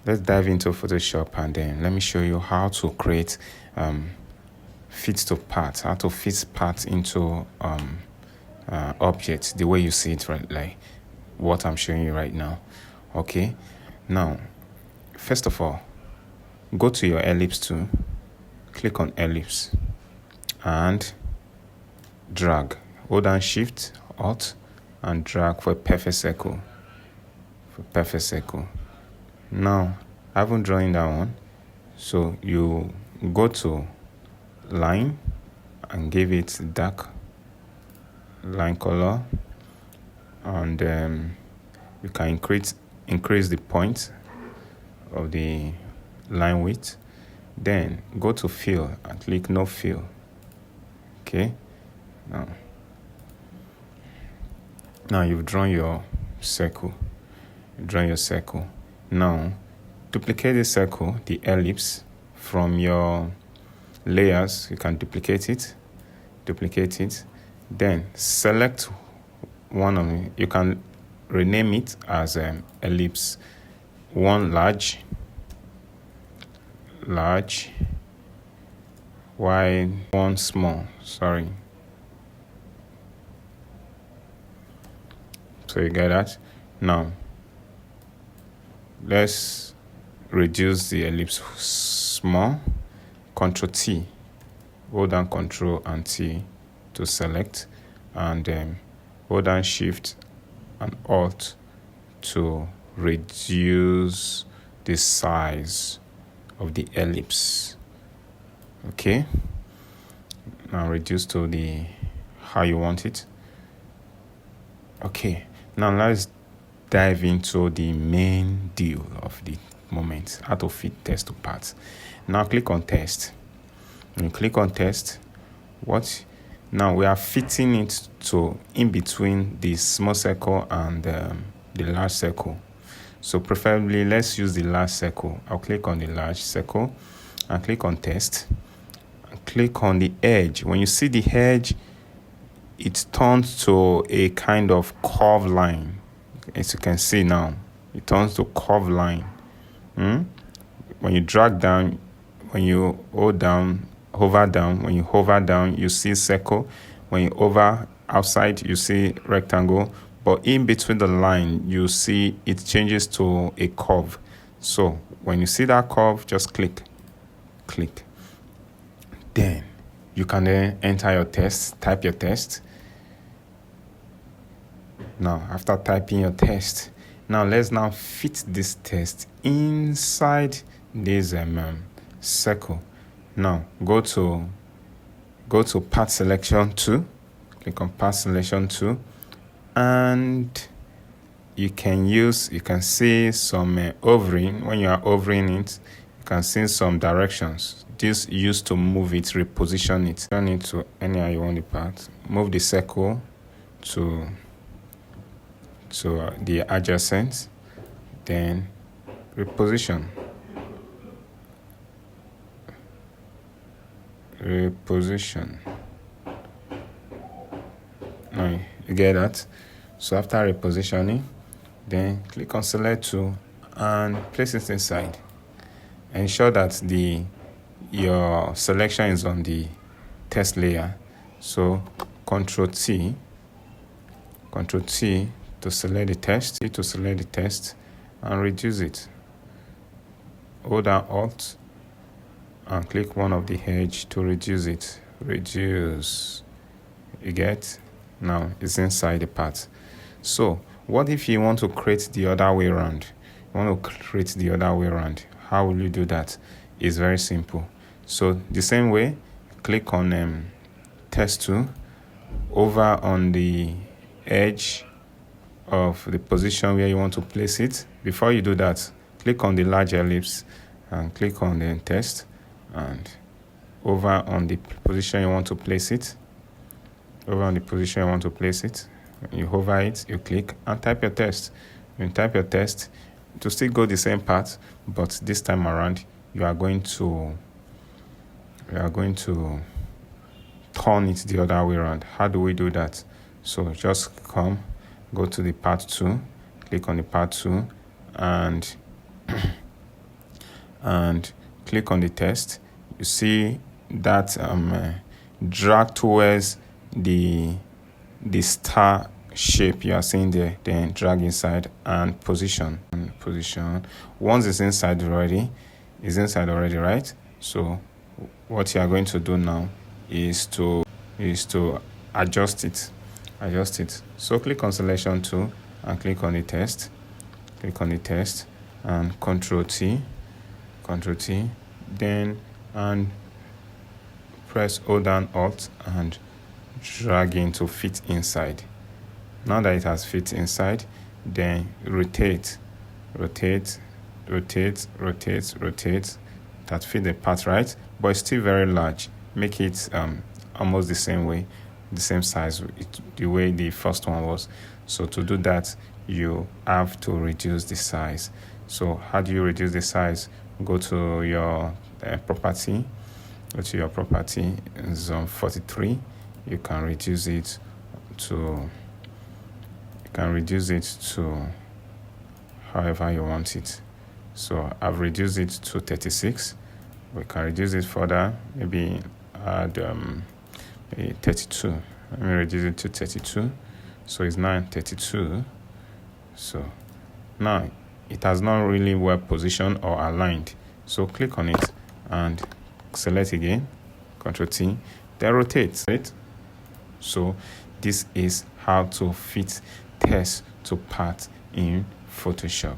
let's dive into Photoshop, and then let me show you how to create fit to parts, how to fit parts into objects the way you see it, right? Like what I'm showing you right now. Okay, now first of all, go to your ellipse tool, click on ellipse, and drag. Hold down Shift, Alt, and drag for a perfect circle. Now, I haven't drawn that one, so you go to line and give it dark line color, and you can increase the point of the line width. Then go to fill and click no fill. Okay, now you've drawn your circle. Now duplicate the circle, the ellipse, from your layers. You can duplicate it, then select one of them. You can rename it as ellipse 1 large, while 1 small. So you get that. Now let's reduce the ellipse small. Ctrl T, hold down Ctrl and T to select, and hold down Shift and Alt to reduce the size of the ellipse. Okay, now reduce to the how you want it. Okay, now let's dive into the main deal of the moment, how to fit test to parts. Now click on test. When you click on test, now we are fitting it to in between the small circle and the large circle. So preferably let's use the large circle. I'll click on the large circle and click on test and click on the edge. When you see the edge, it turns to a kind of curved line. As you can see now, it turns to curved line. When you drag down, when you hover down, when you hover down, you see circle. When you hover outside, you see rectangle. But in between the line, you see it changes to a curve. So when you see that curve, just click. Then you can then enter your test, type your test. Now, after typing your test, now let's now fit this test inside this circle. Now go to part selection 2, click on part selection 2, and you can see some hovering. When you are hovering it, you can see some directions. This used to move it, reposition it. Turn it to anywhere you want the part. Move the circle to the adjacent, then reposition. Now you get that. So after repositioning, then click on select tool and place it inside. Ensure that your selection is on the test layer. So Ctrl T to select the test, and reduce it. Hold down Alt and click one of the edge to reduce it. You get? Now it's inside the part. So what if you want to create the other way around? How will you do that? It's very simple. So the same way, click on test tool, over on the edge of the position where you want to place it. Before you do that, click on the large ellipse and click on the test, and over on the position you want to place it. When you hover it, you click and type your test. When you type your test, to still go the same path, but this time around you are going to turn it the other way around. How do we do that? So just go to the part 2, click on the part 2, and and click on the text. You see that drag towards the star shape you are seeing there, then drag inside and position. Once it's inside already, right? So what you are going to do now is to adjust it. So click on selection tool and click on the text and control T, then and press hold down Alt and drag in to fit inside. Now that it has fit inside, then rotate. That fit the part right, but it's still very large. Make it almost the same size, the way the first one was. So to do that, you have to reduce the size. So how do you reduce the size? Go to your property. Go to your property, zone 43. You can reduce it to however you want it. So I've reduced it to 36. We can reduce it further, maybe add 32. Let me reduce it to 32. So it's now 32. So now it has not really well positioned or aligned. So click on it and select again, Ctrl T, then rotate it. So this is how to fit text to part in Photoshop.